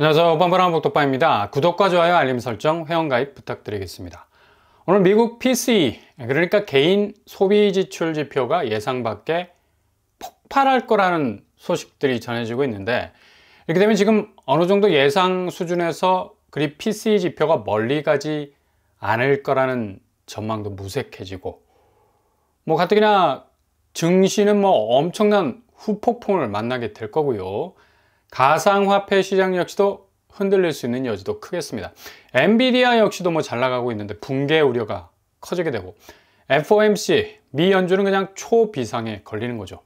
안녕하세요. 뻔뻔한 복덕방입니다. 구독과 좋아요, 알림 설정, 회원가입 부탁드리겠습니다. 오늘 미국 PCE, 그러니까 개인 소비 지출 지표가 예상 밖에 폭발할 거라는 소식들이 전해지고 있는데, 이렇게 되면 지금 어느 정도 예상 수준에서 그리 PCE 지표가 멀리 가지 않을 거라는 전망도 무색해지고, 가뜩이나 증시는 엄청난 후폭풍을 만나게 될 거고요. 가상화폐 시장 역시도 흔들릴 수 있는 여지도 크겠습니다. 엔비디아 역시도 잘 나가고 있는데 붕괴 우려가 커지게 되고, FOMC, 미 연준은 그냥 초비상에 걸리는 거죠.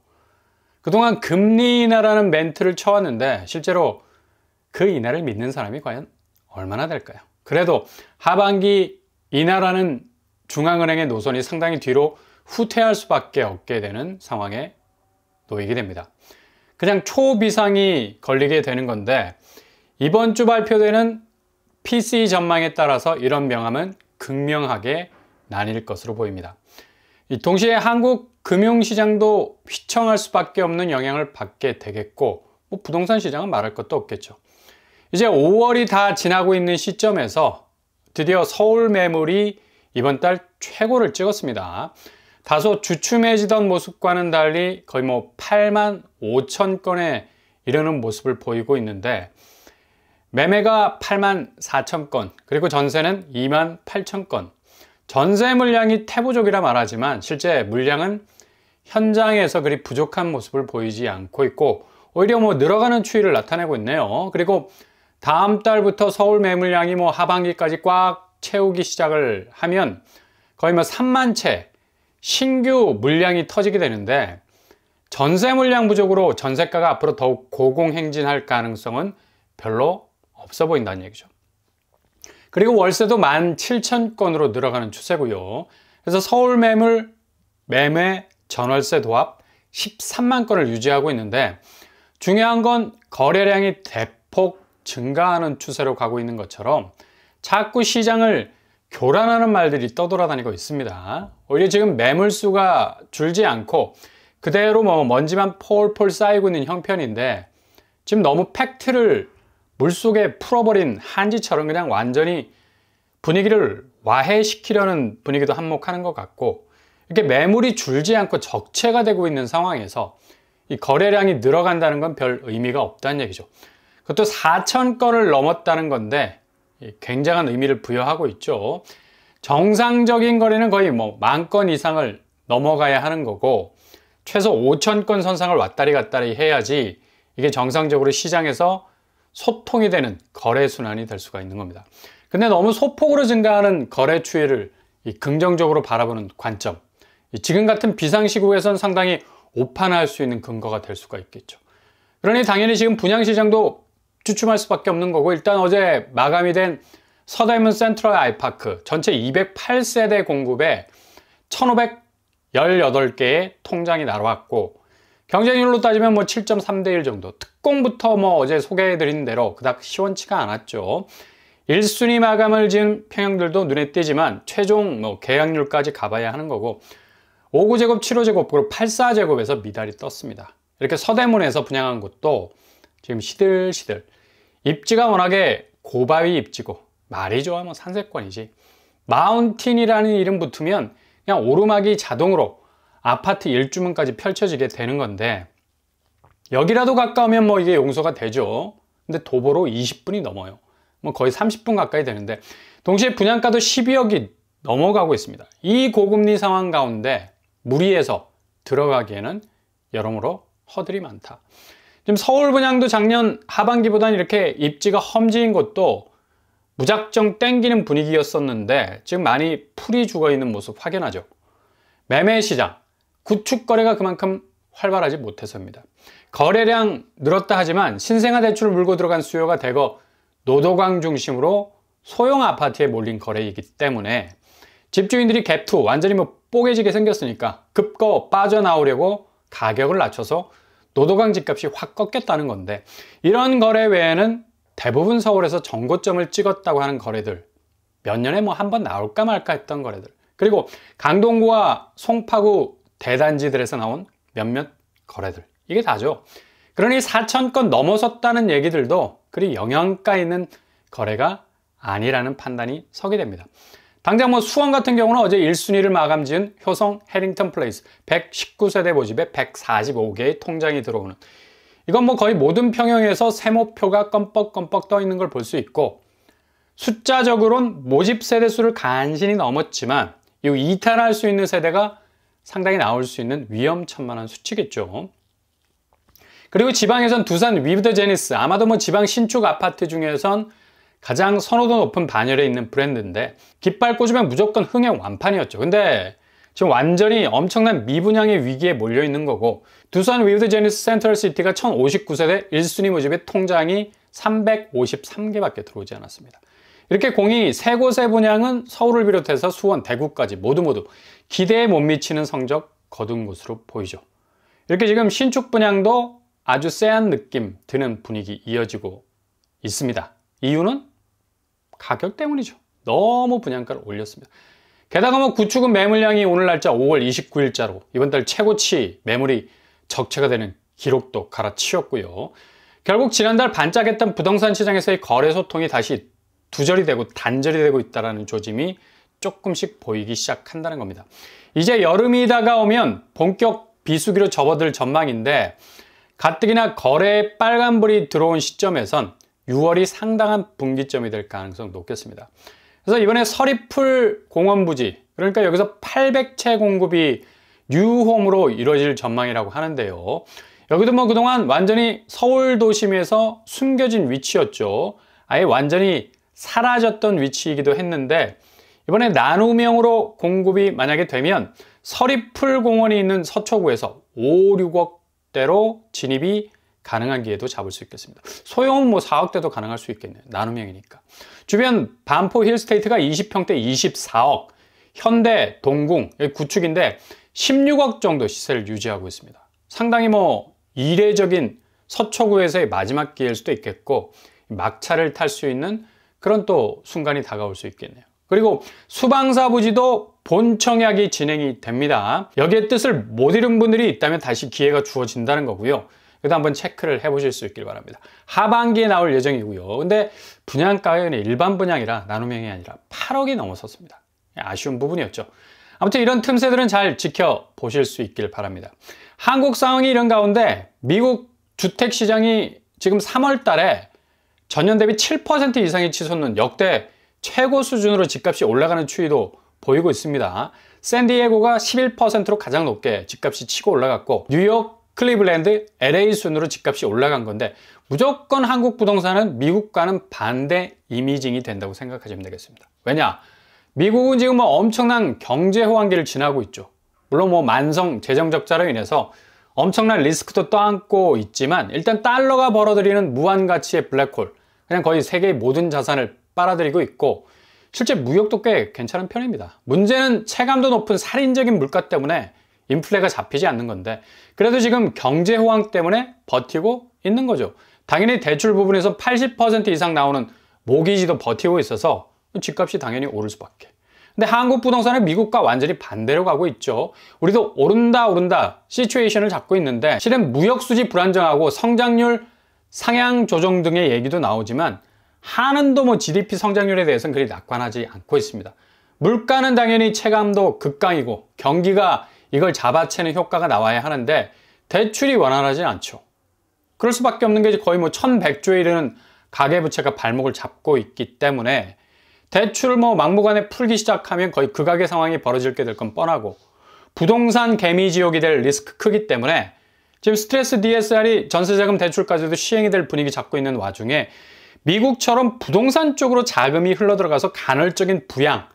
그동안 금리 인하라는 멘트를 쳐왔는데 실제로 그 인하를 믿는 사람이 과연 얼마나 될까요? 그래도 하반기 인하라는 중앙은행의 노선이 상당히 뒤로 후퇴할 수밖에 없게 되는 상황에 놓이게 됩니다. 그냥 초비상이 걸리게 되는 건데, 이번 주 발표되는 PCE 전망에 따라서 이런 명암은 극명하게 나뉠 것으로 보입니다. 동시에 한국 금융시장도 휘청할 수밖에 없는 영향을 받게 되겠고, 부동산 시장은 말할 것도 없겠죠. 이제 5월이 다 지나고 있는 시점에서 드디어 서울 매물이 이번 달 최고를 찍었습니다. 다소 주춤해지던 모습과는 달리 거의 8만 5천 건에 이르는 모습을 보이고 있는데, 매매가 8만 4천 건, 그리고 전세는 2만 8천 건. 전세 물량이 태부족이라 말하지만 실제 물량은 현장에서 그리 부족한 모습을 보이지 않고 있고, 오히려 늘어가는 추이를 나타내고 있네요. 그리고 다음 달부터 서울 매물량이 하반기까지 꽉 채우기 시작을 하면 거의 3만 채 신규 물량이 터지게 되는데, 전세 물량 부족으로 전세가가 앞으로 더욱 고공행진할 가능성은 별로 없어 보인다는 얘기죠. 그리고 월세도 17,000건으로 늘어가는 추세고요. 그래서 서울 매물, 매매, 전월세 도합 13만 건을 유지하고 있는데, 중요한 건 거래량이 대폭 증가하는 추세로 가고 있는 것처럼 자꾸 시장을 교란하는 말들이 떠돌아다니고 있습니다. 오히려 지금 매물수가 줄지 않고 그대로 먼지만 폴폴 쌓이고 있는 형편인데, 지금 너무 팩트를 물속에 풀어버린 한지처럼 그냥 완전히 분위기를 와해시키려는 분위기도 한몫하는 것 같고, 이렇게 매물이 줄지 않고 적체가 되고 있는 상황에서 이 거래량이 늘어간다는 건 별 의미가 없다는 얘기죠. 그것도 4천 건을 넘었다는 건데 굉장한 의미를 부여하고 있죠. 정상적인 거래는 거의 10,000건 이상을 넘어가야 하는 거고, 최소 5천 건 선상을 왔다리 갔다리 해야지 이게 정상적으로 시장에서 소통이 되는 거래 순환이 될 수가 있는 겁니다. 근데 너무 소폭으로 증가하는 거래 추이를 긍정적으로 바라보는 관점, 지금 같은 비상시국에선 상당히 오판할 수 있는 근거가 될 수가 있겠죠. 그러니 당연히 지금 분양시장도 주춤할 수밖에 없는 거고, 일단 어제 마감이 된 서대문 센트럴 아이파크 전체 208세대 공급에 1,518개의 통장이 날아왔고, 경쟁률로 따지면 7.3대 1 정도. 특공부터 어제 소개해드린 대로 그닥 시원치가 않았죠. 1순위 마감을 지은 평형들도 눈에 띄지만 최종 계약률까지 가봐야 하는 거고, 59제곱, 75제곱, 그리고 84제곱에서 미달이 떴습니다. 이렇게 서대문에서 분양한 곳도 지금 시들시들. 입지가 워낙에 고바위 입지고, 말이 좋아 산세권이지. 마운틴이라는 이름 붙으면 그냥 오르막이 자동으로 아파트 1주문까지 펼쳐지게 되는 건데, 여기라도 가까우면 이게 용서가 되죠. 근데 도보로 20분이 넘어요. 거의 30분 가까이 되는데, 동시에 분양가도 12억이 넘어가고 있습니다. 이 고금리 상황 가운데 무리해서 들어가기에는 여러모로 허들이 많다. 지금 서울 분양도 작년 하반기보다는 이렇게 입지가 험지인 곳도 무작정 땡기는 분위기였었는데, 지금 많이 풀이 죽어있는 모습 확연하죠. 매매 시장, 구축 거래가 그만큼 활발하지 못해서입니다. 거래량 늘었다 하지만 신생아 대출을 물고 들어간 수요가 대거 노도강 중심으로 소형 아파트에 몰린 거래이기 때문에 집주인들이 갭투, 완전히 뽀개지게 생겼으니까 급거 빠져나오려고 가격을 낮춰서 노도강 집값이 확 꺾였다는 건데, 이런 거래 외에는 대부분 서울에서 정고점을 찍었다고 하는 거래들, 몇 년에 한 번 나올까 말까 했던 거래들, 그리고 강동구와 송파구 대단지들에서 나온 몇몇 거래들, 이게 다죠. 그러니 4,000건 넘어섰다는 얘기들도 그리 영양가 있는 거래가 아니라는 판단이 서게 됩니다. 당장 뭐 수원 같은 경우는 어제 1순위를 마감 지은 효성 해링턴 플레이스 119세대 모집에 145개의 통장이 들어오는, 이건 뭐 거의 모든 평형에서 세모표가 껌뻑껌뻑 떠 있는 걸 볼 수 있고, 숫자적으로는 모집 세대 수를 간신히 넘었지만 이 이탈할 수 있는 세대가 상당히 나올 수 있는 위험천만한 수치겠죠. 그리고 지방에선 두산 위브더 제니스, 아마도 뭐 지방 신축 아파트 중에선 가장 선호도 높은 반열에 있는 브랜드인데 깃발 꽂으면 무조건 흥행 완판이었죠. 근데 지금 완전히 엄청난 미분양의 위기에 몰려 있는 거고, 두산 위브더 제니스 센트럴시티가 1059세대 1순위 모집의 통장이 353개밖에 들어오지 않았습니다. 이렇게 공이 세 곳의 분양은 서울을 비롯해서 수원, 대구까지 모두 기대에 못 미치는 성적 거둔 것으로 보이죠. 이렇게 지금 신축 분양도 아주 쎄한 느낌 드는 분위기 이어지고 있습니다. 이유는 가격 때문이죠. 너무 분양가를 올렸습니다. 게다가 뭐 구축은 매물량이 오늘 날짜 5월 29일자로 이번 달 최고치 매물이 적체가 되는 기록도 갈아치웠고요. 결국 지난달 반짝했던 부동산 시장에서의 거래 소통이 다시 두절이 되고 단절이 되고 있다는 조짐이 조금씩 보이기 시작한다는 겁니다. 이제 여름이 다가오면 본격 비수기로 접어들 전망인데, 가뜩이나 거래에 빨간불이 들어온 시점에선 6월이 상당한 분기점이 될 가능성이 높겠습니다. 그래서 이번에 서리풀 공원 부지, 그러니까 여기서 800채 공급이 뉴홈으로 이루어질 전망이라고 하는데요. 여기도 뭐 그동안 완전히 서울 도심에서 숨겨진 위치였죠. 아예 완전히 사라졌던 위치이기도 했는데, 이번에 나눔형으로 공급이 만약에 되면 서리풀 공원이 있는 서초구에서 5, 6억대로 진입이 가능한 기회도 잡을 수 있겠습니다. 소형은 뭐 4억대도 가능할 수 있겠네요. 나눔형이니까. 주변 반포 힐스테이트가 20평대 24억, 현대, 동궁, 구축인데 16억 정도 시세를 유지하고 있습니다. 상당히 뭐 이례적인 서초구에서의 마지막 기회일 수도 있겠고, 막차를 탈 수 있는 그런 또 순간이 다가올 수 있겠네요. 그리고 수방사 부지도 본청약이 진행이 됩니다. 여기에 뜻을 못 이룬 분들이 있다면 다시 기회가 주어진다는 거고요. 그래도 한번 체크를 해보실 수 있길 바랍니다. 하반기에 나올 예정이고요. 근데 분양가가 그냥 일반 분양이라 나눔형이 아니라 8억이 넘어섰습니다. 아쉬운 부분이었죠. 아무튼 이런 틈새들은 잘 지켜보실 수 있길 바랍니다. 한국 상황이 이런 가운데 미국 주택시장이 지금 3월 달에 전년 대비 7% 이상이 치솟는 역대 최고 수준으로 집값이 올라가는 추이도 보이고 있습니다. 샌디에고가 11%로 가장 높게 집값이 치고 올라갔고, 뉴욕, 클리블랜드, LA 순으로 집값이 올라간 건데, 무조건 한국 부동산은 미국과는 반대 이미징이 된다고 생각하시면 되겠습니다. 왜냐? 미국은 지금 뭐 엄청난 경제 호황기를 지나고 있죠. 물론 뭐 만성 재정 적자로 인해서 엄청난 리스크도 떠안고 있지만, 일단 달러가 벌어들이는 무한 가치의 블랙홀, 그냥 거의 세계의 모든 자산을 빨아들이고 있고, 실제 무역도 꽤 괜찮은 편입니다. 문제는 체감도 높은 살인적인 물가 때문에 인플레가 잡히지 않는 건데, 그래도 지금 경제 호황 때문에 버티고 있는 거죠. 당연히 대출 부분에서 80% 이상 나오는 모기지도 버티고 있어서 집값이 당연히 오를 수밖에. 근데 한국 부동산은 미국과 완전히 반대로 가고 있죠. 우리도 오른다 시츄에이션을 잡고 있는데, 실은 무역 수지 불안정하고 성장률 상향 조정 등의 얘기도 나오지만, 한은도 뭐 GDP 성장률에 대해서는 그리 낙관하지 않고 있습니다. 물가는 당연히 체감도 극강이고 경기가 이걸 잡아채는 효과가 나와야 하는데 대출이 원활하지 않죠. 그럴 수밖에 없는 게 거의 뭐 1100조에 이르는 가계부채가 발목을 잡고 있기 때문에 대출을 뭐 막무가내 풀기 시작하면 거의 극악의 상황이 벌어지게 될 건 뻔하고, 부동산 개미지옥이 될 리스크 크기 때문에 지금 스트레스 DSR이 전세자금 대출까지도 시행이 될 분위기 잡고 있는 와중에, 미국처럼 부동산 쪽으로 자금이 흘러들어가서 간헐적인 부양,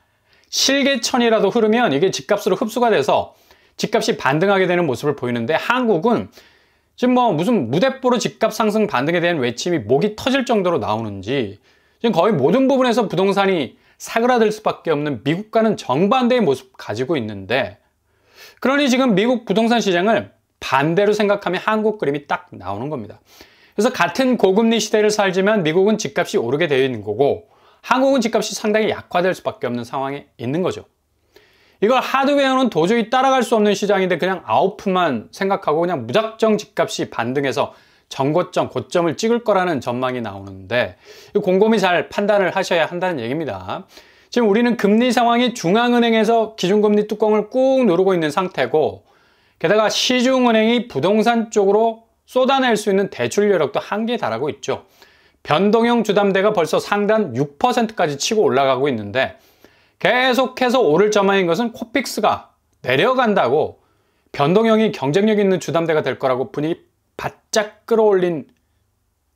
실개천이라도 흐르면 이게 집값으로 흡수가 돼서 집값이 반등하게 되는 모습을 보이는데, 한국은 지금 뭐 무슨 무대뽀로 집값 상승 반등에 대한 외침이 목이 터질 정도로 나오는지, 지금 거의 모든 부분에서 부동산이 사그라들 수밖에 없는 미국과는 정반대의 모습 가지고 있는데, 그러니 지금 미국 부동산 시장을 반대로 생각하면 한국 그림이 딱 나오는 겁니다. 그래서 같은 고금리 시대를 살지만 미국은 집값이 오르게 되어 있는 거고, 한국은 집값이 상당히 약화될 수밖에 없는 상황에 있는 거죠. 이걸 하드웨어는 도저히 따라갈 수 없는 시장인데 그냥 아웃풋만 생각하고 그냥 무작정 집값이 반등해서 정고점, 고점을 찍을 거라는 전망이 나오는데 곰곰이 잘 판단을 하셔야 한다는 얘기입니다. 지금 우리는 금리 상황이 중앙은행에서 기준금리 뚜껑을 꾹 누르고 있는 상태고, 게다가 시중은행이 부동산 쪽으로 쏟아낼 수 있는 대출 여력도 한계에 달하고 있죠. 변동형 주담대가 벌써 상단 6%까지 치고 올라가고 있는데, 계속해서 오를 전망인 것은 코픽스가 내려간다고 변동형이 경쟁력 있는 주담대가 될 거라고 분위기 바짝 끌어올린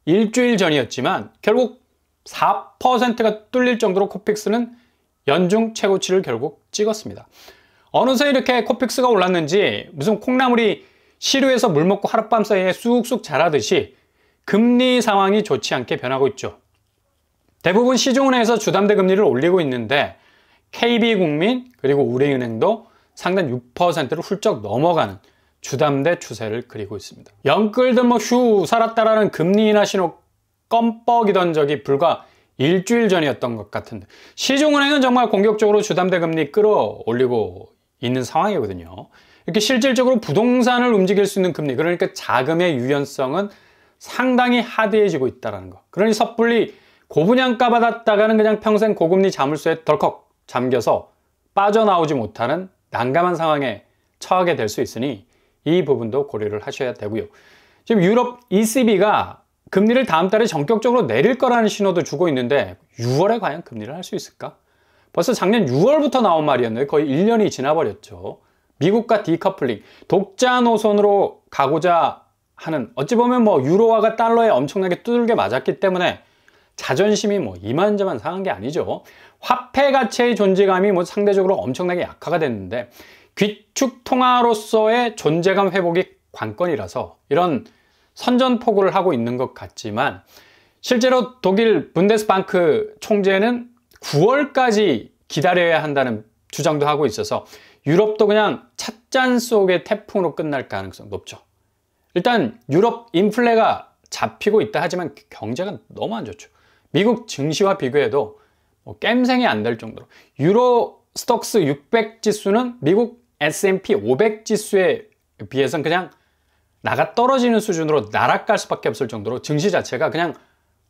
일주일 전이었지만, 결국 4%가 뚫릴 정도로 코픽스는 연중 최고치를 결국 찍었습니다. 어느새 이렇게 코픽스가 올랐는지 무슨 콩나물이 시루에서 물 먹고 하룻밤 사이에 쑥쑥 자라듯이 금리 상황이 좋지 않게 변하고 있죠. 대부분 시중은행에서 주담대 금리를 올리고 있는데 KB국민 그리고 우리은행도 상단 6%를 훌쩍 넘어가는 주담대 추세를 그리고 있습니다. 영끌든 휴 살았다라는 금리 인하 신호 껌뻑이던 적이 불과 일주일 전이었던 것 같은데, 시중은행은 정말 공격적으로 주담대 금리 끌어올리고 있는 상황이거든요. 이렇게 실질적으로 부동산을 움직일 수 있는 금리, 그러니까 자금의 유연성은 상당히 하드해지고 있다는 거. 그러니 섣불리 고분양가 받았다가는 그냥 평생 고금리 자물쇠에 덜컥 잠겨서 빠져나오지 못하는 난감한 상황에 처하게 될 수 있으니 이 부분도 고려를 하셔야 되고요. 지금 유럽 ECB가 금리를 다음 달에 전격적으로 내릴 거라는 신호도 주고 있는데 6월에 과연 금리를 할 수 있을까? 벌써 작년 6월부터 나온 말이었는데 거의 1년이 지나버렸죠. 미국과 디커플링, 독자 노선으로 가고자 하는, 어찌 보면 유로화가 달러에 엄청나게 두들겨 맞았기 때문에 자존심이 이만저만 상한 게 아니죠. 화폐 가치의 존재감이 상대적으로 엄청나게 약화가 됐는데 귀축 통화로서의 존재감 회복이 관건이라서 이런 선전포고를 하고 있는 것 같지만, 실제로 독일 분데스방크 총재는 9월까지 기다려야 한다는 주장도 하고 있어서 유럽도 그냥 찻잔 속의 태풍으로 끝날 가능성 높죠. 일단 유럽 인플레가 잡히고 있다 하지만 경제가 너무 안 좋죠. 미국 증시와 비교해도 깸생이 안 될 정도로, 유로 스톡스 600 지수는 미국 S&P 500 지수에 비해서는 그냥 나가 떨어지는 수준으로 날아갈 수밖에 없을 정도로 증시 자체가 그냥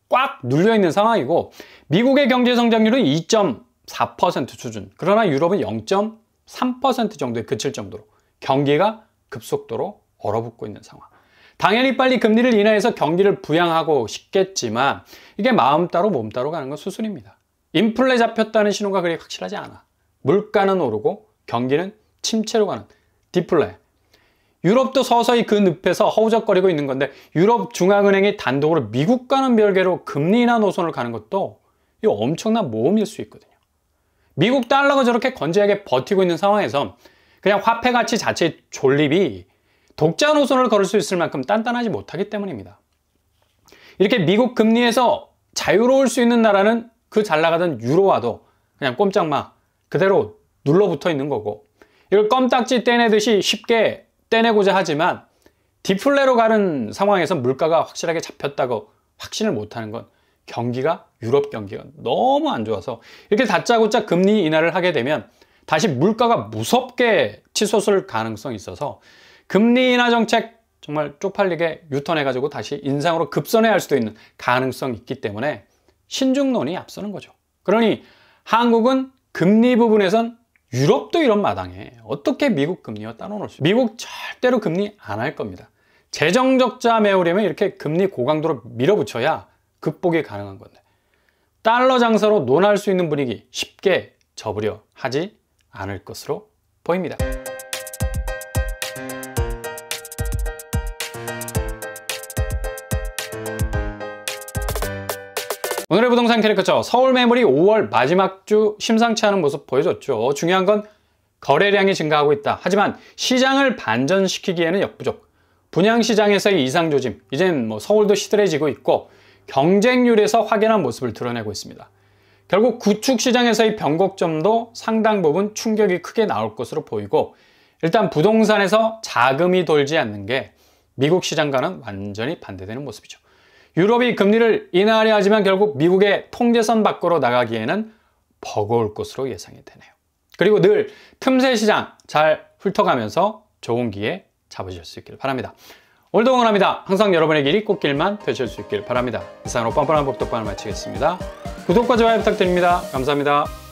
꽉 눌려있는 상황이고, 미국의 경제 성장률은 2.4% 수준, 그러나 유럽은 0.3% 정도에 그칠 정도로 경기가 급속도로 얼어붙고 있는 상황. 당연히 빨리 금리를 인하해서 경기를 부양하고 싶겠지만 이게 마음 따로 몸 따로 가는 건 수순입니다. 인플레 잡혔다는 신호가 그리 확실하지 않아. 물가는 오르고 경기는 침체로 가는 디플레. 유럽도 서서히 그 늪에서 허우적거리고 있는 건데, 유럽 중앙은행이 단독으로 미국과는 별개로 금리 인하 노선을 가는 것도 이 엄청난 모험일 수 있거든요. 미국 달러가 저렇게 건재하게 버티고 있는 상황에서 그냥 화폐 가치 자체의 존립이 독자 노선을 걸을 수 있을 만큼 단단하지 못하기 때문입니다. 이렇게 미국 금리에서 자유로울 수 있는 나라는 그 잘 나가던 유로화도 그냥 꼼짝마 그대로 눌러붙어 있는 거고, 이걸 껌딱지 떼내듯이 쉽게 떼내고자 하지만 디플레로 가는 상황에서 물가가 확실하게 잡혔다고 확신을 못하는 건 경기가, 유럽 경기가 너무 안 좋아서 이렇게 다짜고짜 금리 인하를 하게 되면 다시 물가가 무섭게 치솟을 가능성이 있어서 금리 인하 정책 정말 쪽팔리게 유턴해가지고 다시 인상으로 급선회할 수도 있는 가능성이 있기 때문에 신중론이 앞서는 거죠. 그러니 한국은 금리 부분에선 유럽도 이런 마당에 어떻게 미국 금리와 따로 수, 미국 절대로 금리 안 할 겁니다. 재정 적자 메우려면 이렇게 금리 고강도로 밀어붙여야 극복이 가능한 건데, 달러 장사로 논할 수 있는 분위기 쉽게 접으려 하지 않을 것으로 보입니다. 오늘의 부동산 캐릭터죠. 서울 매물이 5월 마지막 주 심상치 않은 모습 보여줬죠. 중요한 건 거래량이 증가하고 있다. 하지만 시장을 반전시키기에는 역부족. 분양시장에서의 이상조짐, 이젠 서울도 시들해지고 있고 경쟁률에서 확연한 모습을 드러내고 있습니다. 결국 구축시장에서의 변곡점도 상당 부분 충격이 크게 나올 것으로 보이고, 일단 부동산에서 자금이 돌지 않는 게 미국 시장과는 완전히 반대되는 모습이죠. 유럽이 금리를 인하하려 하지만 결국 미국의 통제선 밖으로 나가기에는 버거울 것으로 예상이 되네요. 그리고 늘 틈새 시장 잘 훑어가면서 좋은 기회 잡으실 수 있기를 바랍니다. 오늘도 응원합니다. 항상 여러분의 길이 꽃길만 되실 수 있길 바랍니다. 이상으로 뻔뻔한 법독방을 마치겠습니다. 구독과 좋아요 부탁드립니다. 감사합니다.